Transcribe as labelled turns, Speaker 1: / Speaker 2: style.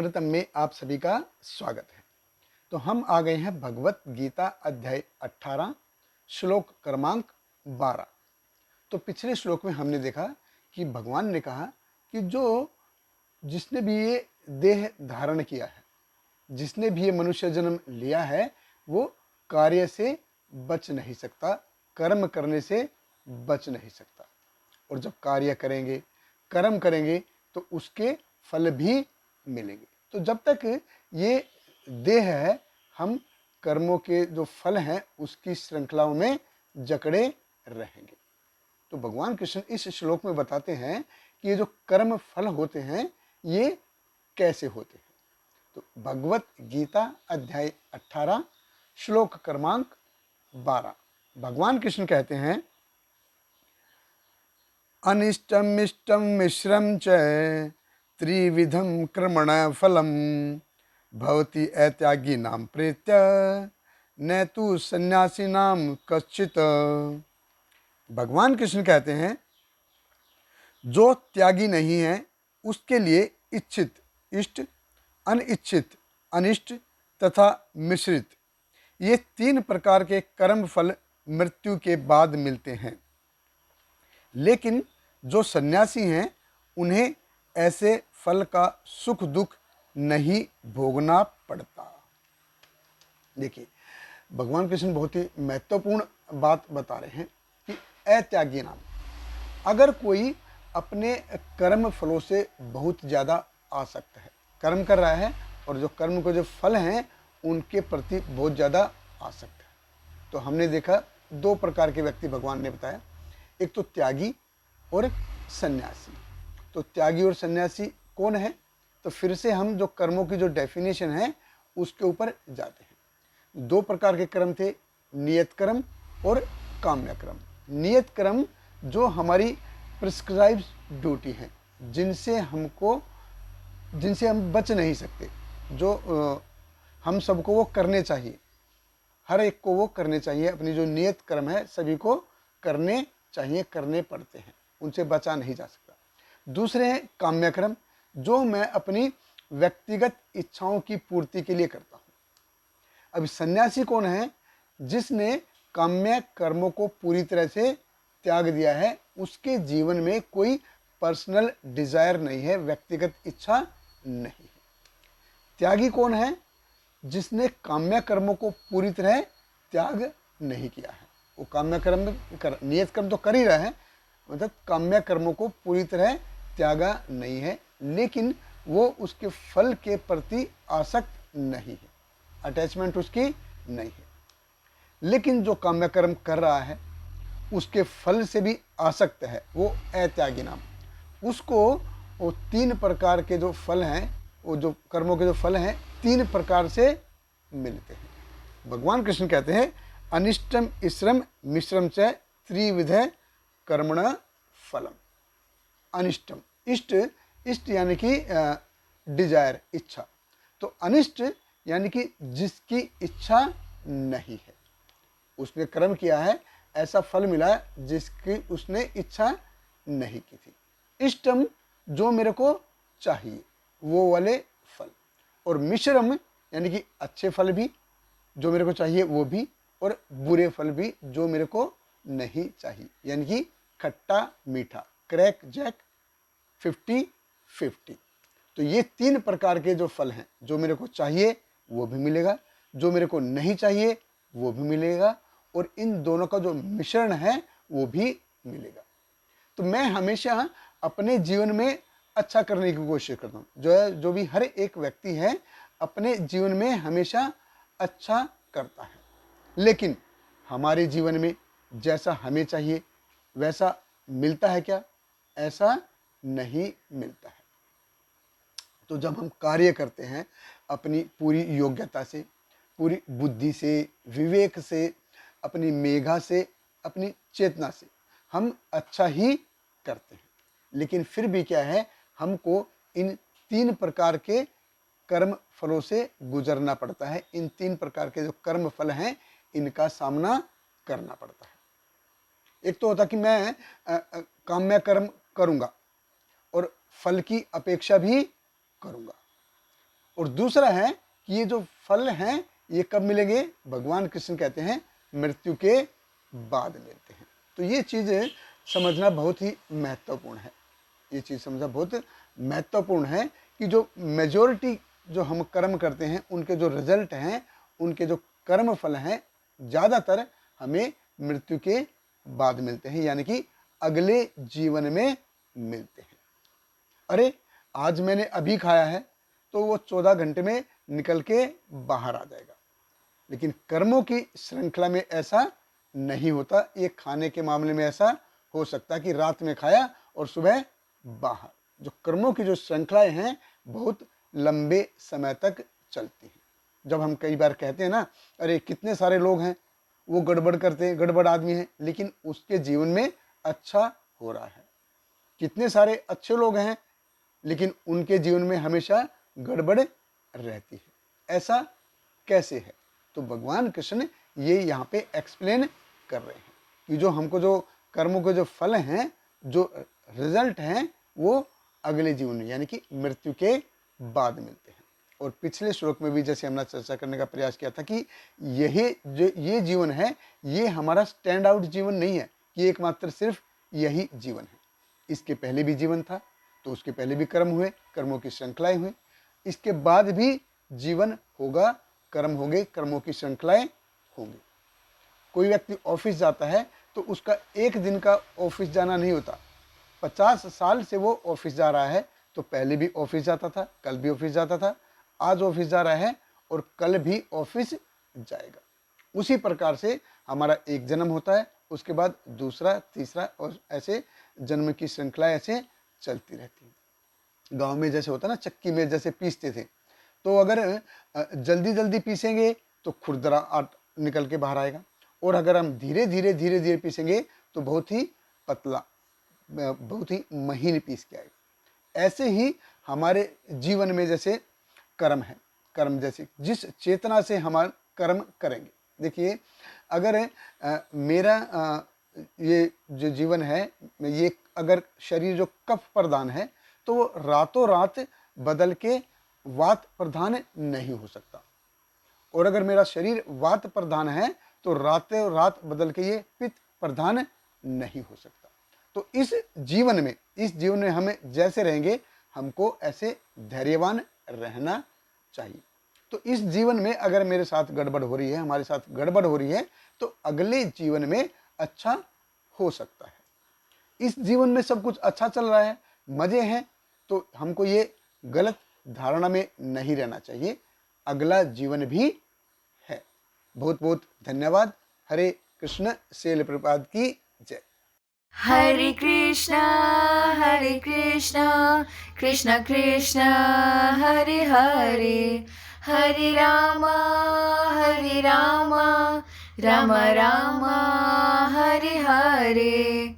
Speaker 1: अमृतम में आप सभी का स्वागत है। तो हम आ गए हैं भगवत गीता अध्याय 18 श्लोक क्रमांक 12। तो पिछले श्लोक में हमने देखा कि भगवान ने कहा कि जिसने भी ये देह धारण किया है, जिसने भी ये मनुष्य जन्म लिया है, वो कार्य से बच नहीं सकता, कर्म करने से बच नहीं सकता। और जब कार्य करेंगे, कर्म करेंगे तो उसके फल भी मिलेंगे। तो जब तक ये देह है, हम कर्मों के जो फल हैं उसकी श्रृंखलाओं में जकड़े रहेंगे। तो भगवान कृष्ण इस श्लोक में बताते हैं कि ये जो कर्म फल होते हैं ये कैसे होते हैं। तो भगवत गीता अध्याय 18 श्लोक क्रमांक 12 भगवान कृष्ण कहते हैं, अनिष्टम इष्टम मिश्रम च त्रिविधम कर्मण फलम भवति ऐत्यागी नाम प्रेत्य न तु सन्यासी नाम कश्चित। भगवान कृष्ण कहते हैं, जो त्यागी नहीं है उसके लिए इच्छित इष्ट, अनिच्छित अनिष्ट तथा मिश्रित, ये तीन प्रकार के कर्म फल मृत्यु के बाद मिलते हैं। लेकिन जो सन्यासी हैं उन्हें ऐसे फल का सुख दुख नहीं भोगना पड़ता। देखिए, भगवान कृष्ण बहुत ही महत्वपूर्ण बात बता रहे हैं कि अत्यागी नाम, अगर कोई अपने कर्म फलों से बहुत ज़्यादा आसक्त है, कर्म कर रहा है और जो कर्म के जो फल हैं उनके प्रति बहुत ज़्यादा आसक्त है, तो हमने देखा दो प्रकार के व्यक्ति भगवान ने बताया, एक तो त्यागी और सन्यासी। तो त्यागी और सन्यासी कौन है? तो फिर से हम जो कर्मों की जो डेफिनेशन है उसके ऊपर जाते हैं। दो प्रकार के कर्म थे, नियत कर्म और काम्य कर्म। नियत कर्म जो हमारी प्रिस्क्राइब ड्यूटी है, जिनसे हम बच नहीं सकते, जो हम सबको वो करने चाहिए, हर एक को वो करने चाहिए। अपनी जो नियत कर्म है सभी को करने चाहिए, करने पड़ते हैं, उनसे बचा नहीं जा सकता। दूसरे हैं काम्य कर्म, जो मैं अपनी व्यक्तिगत इच्छाओं की पूर्ति के लिए करता हूँ। अभी सन्यासी कौन है? जिसने काम्य कर्मों को पूरी तरह से त्याग दिया है, उसके जीवन में कोई पर्सनल डिजायर नहीं है, व्यक्तिगत इच्छा नहीं है। त्यागी कौन है? जिसने काम्य कर्मों को पूरी तरह त्याग नहीं किया है। वो काम्य कर्म नियत कर्म तो कर ही रहा है, मतलब काम्य कर्मों को पूरी तरह त्यागा नहीं है, लेकिन वो उसके फल के प्रति आसक्त नहीं है, अटैचमेंट उसकी नहीं है। लेकिन जो काम्य कर्म कर रहा है उसके फल से भी आसक्त है, वो अत्यागी नाम। उसको वो तीन प्रकार के जो फल हैं, वो जो कर्मों के जो फल हैं तीन प्रकार से मिलते हैं। भगवान कृष्ण कहते हैं, अनिष्टम इश्रम मिश्रम च त्रिविध कर्मण फलम। अनिष्टम, इष्ट, इष्ट यानी कि डिजायर, इच्छा। तो अनिष्ट यानी कि जिसकी इच्छा नहीं है, उसने कर्म किया है, ऐसा फल मिला जिसकी उसने इच्छा नहीं की थी। इष्टम, जो मेरे को चाहिए वो वाले फल। और मिश्रम यानी कि अच्छे फल भी जो मेरे को चाहिए वो भी, और बुरे फल भी जो मेरे को नहीं चाहिए, यानी कि खट्टा मीठा, क्रैक जैक, 50-50। तो ये तीन प्रकार के जो फल हैं, जो मेरे को चाहिए वो भी मिलेगा, जो मेरे को नहीं चाहिए वो भी मिलेगा, और इन दोनों का जो मिश्रण है वो भी मिलेगा। तो मैं हमेशा अपने जीवन में अच्छा करने की कोशिश करता हूँ। जो भी हर एक व्यक्ति है अपने जीवन में हमेशा अच्छा करता है, लेकिन हमारे जीवन में जैसा हमें चाहिए वैसा मिलता है क्या? ऐसा नहीं मिलता है। तो जब हम कार्य करते हैं अपनी पूरी योग्यता से, पूरी बुद्धि से, विवेक से, अपनी मेधा से, अपनी चेतना से हम अच्छा ही करते हैं, लेकिन फिर भी क्या है, हमको इन तीन प्रकार के कर्म फलों से गुजरना पड़ता है। इन तीन प्रकार के जो कर्म फल हैं इनका सामना करना पड़ता है। एक तो होता कि मैं काम्य कर्म करूंगा और फल की अपेक्षा भी करूंगा, और दूसरा है कि ये जो फल हैं ये कब मिलेंगे, भगवान कृष्ण कहते हैं मृत्यु के बाद मिलते हैं। तो ये चीज़ समझना बहुत ही महत्वपूर्ण है। ये चीज़ समझना बहुत महत्वपूर्ण है कि जो मेजॉरिटी जो हम कर्म करते हैं उनके जो रिजल्ट हैं, उनके जो कर्म फल हैं, ज़्यादातर हमें मृत्यु के बाद मिलते हैं, यानी कि अगले जीवन में मिलते हैं। अरे आज मैंने अभी खाया है तो वो 14 घंटे में निकल के बाहर आ जाएगा, लेकिन कर्मों की श्रृंखला में ऐसा नहीं होता। ये खाने के मामले में ऐसा हो सकता है कि रात में खाया और सुबह बाहर। जो कर्मों की जो श्रृंखलाएं हैं बहुत लंबे समय तक चलती हैं। जब हम कई बार कहते हैं ना, अरे कितने सारे लोग हैं वो गड़बड़ करते हैं, गड़बड़ आदमी है, लेकिन उसके जीवन में अच्छा हो रहा है। कितने सारे अच्छे लोग हैं लेकिन उनके जीवन में हमेशा गड़बड़ रहती है। ऐसा कैसे है? तो भगवान कृष्ण ये यहाँ पे एक्सप्लेन कर रहे हैं कि जो हमको जो कर्मों के जो फल हैं, जो रिजल्ट हैं, वो अगले जीवन में यानी कि मृत्यु के बाद मिलते हैं। और पिछले श्लोक में भी जैसे हमने चर्चा करने का प्रयास किया था कि यही जो ये जीवन है ये हमारा स्टैंड आउट जीवन नहीं है कि एकमात्र सिर्फ यही जीवन है। इसके पहले भी जीवन था, तो उसके पहले भी कर्म हुए, कर्मों की श्रृंखलाएं हुई, इसके बाद भी जीवन होगा, कर्म होंगे, कर्मों की श्रृंखलाएं होंगी। कोई व्यक्ति ऑफिस जाता है तो उसका एक दिन का ऑफिस जाना नहीं होता, 50 साल से वो ऑफिस जा रहा है। तो पहले भी ऑफिस जाता था, कल भी ऑफिस जाता था, आज ऑफिस जा रहा है और कल भी ऑफिस जाएगा। उसी प्रकार से हमारा एक जन्म होता है, उसके बाद दूसरा, तीसरा और ऐसे जन्म की श्रृंखला ऐसे चलती रहती है। गांव में जैसे होता ना, चक्की में जैसे पीसते थे, तो अगर जल्दी जल्दी पीसेंगे तो खुरदरा आट निकल के बाहर आएगा, और अगर हम धीरे धीरे पीसेंगे तो बहुत ही पतला, बहुत ही महीन पीस के आएगा। ऐसे ही हमारे जीवन में जैसे कर्म है, कर्म जैसे जिस चेतना से हम कर्म करेंगे। देखिए अगर मेरा ये जो जीवन है, ये अगर शरीर जो कफ प्रधान है तो वो रातों रात बदल के वात प्रधान नहीं हो सकता, और अगर मेरा शरीर वात प्रधान है तो रातों रात बदल के ये पित्त प्रधान नहीं हो सकता। तो इस जीवन में हमें जैसे रहेंगे हमको ऐसे धैर्यवान रहना चाहिए। तो इस जीवन में अगर मेरे साथ गड़बड़ हो रही है, हमारे साथ गड़बड़ हो रही है, तो अगले जीवन में अच्छा हो सकता है। इस जीवन में सब कुछ अच्छा चल रहा है, मजे हैं, तो हमको ये गलत धारणा में नहीं रहना चाहिए, अगला जीवन भी है। बहुत बहुत धन्यवाद। हरे कृष्ण। श्रील प्रभुपाद की जय।
Speaker 2: हरे कृष्णा कृष्ण कृष्ण हरे हरे, हरे रामा राम राम हरे हरे।